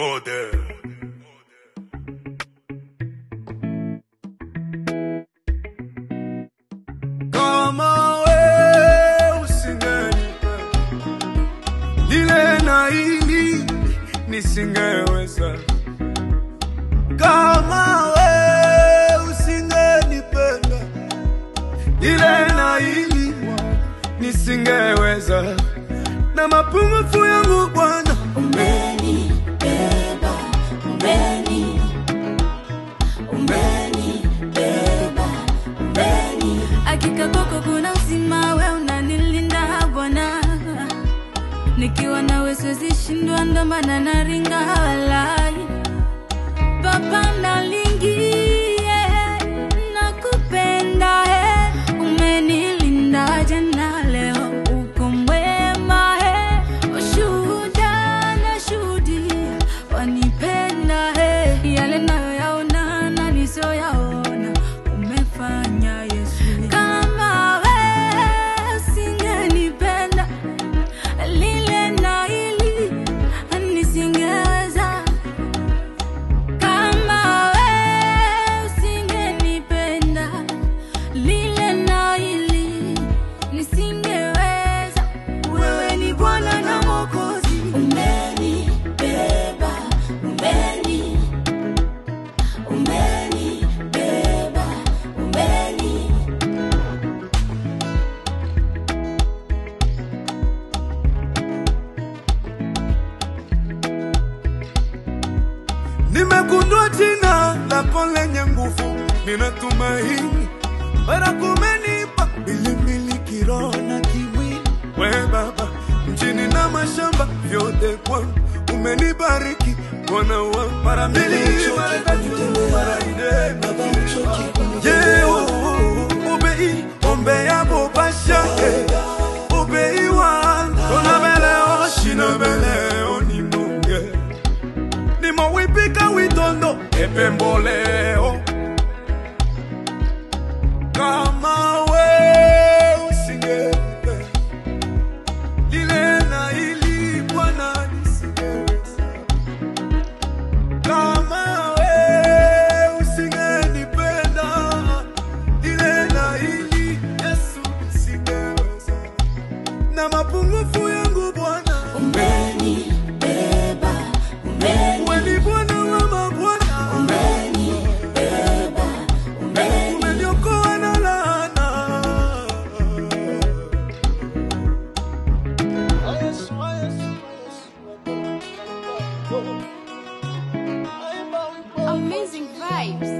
Order. Kama we usingenipenda, lile na hili nisingeweza. Kama we usingenipenda, lile na hili nisingeweza. Na mapungufu yangu Bwana umenibeba, umenibeba. Hakika kwako kuna uzima, wewe unanilinda Bwana. Nikiwa nawe siwezi shindwa, ndo maana naringa walai. Baba nalingie, nakupenda umenilinda jana leo. Wanipenda yale nayoyaona na nisoyaona umefanya Yesu. Kama wewe usingenipenda, lile na hili nisingeweza. Kama wewe usingenipenda, lile na hili nisingeweza. Wewe ni Bwana na Mwokozi, nimegundua jina lako lenye nguvu, ninatumaini baraka umenipa milimili kiroho na kimwili. We Baba, mjini na mashamba vyote kwangu umenibariki. Bwana wangu mara mbili mara tatu mara nne, ubei ombe ya bobasha ubei wangu ona beleo shina beleo ni munge ni mowipika witondo epemboleo. Kama we usingenipenda, lile na hili Bwana nisingeweza. Kama we usingenipenda, lile na hili Yesu nisingeweza. Na mapungufu yangu Bwana umenibeba, wewe ni Bwana wa mabwana, umenibeba, umeniokoa na laana. amazing vibes.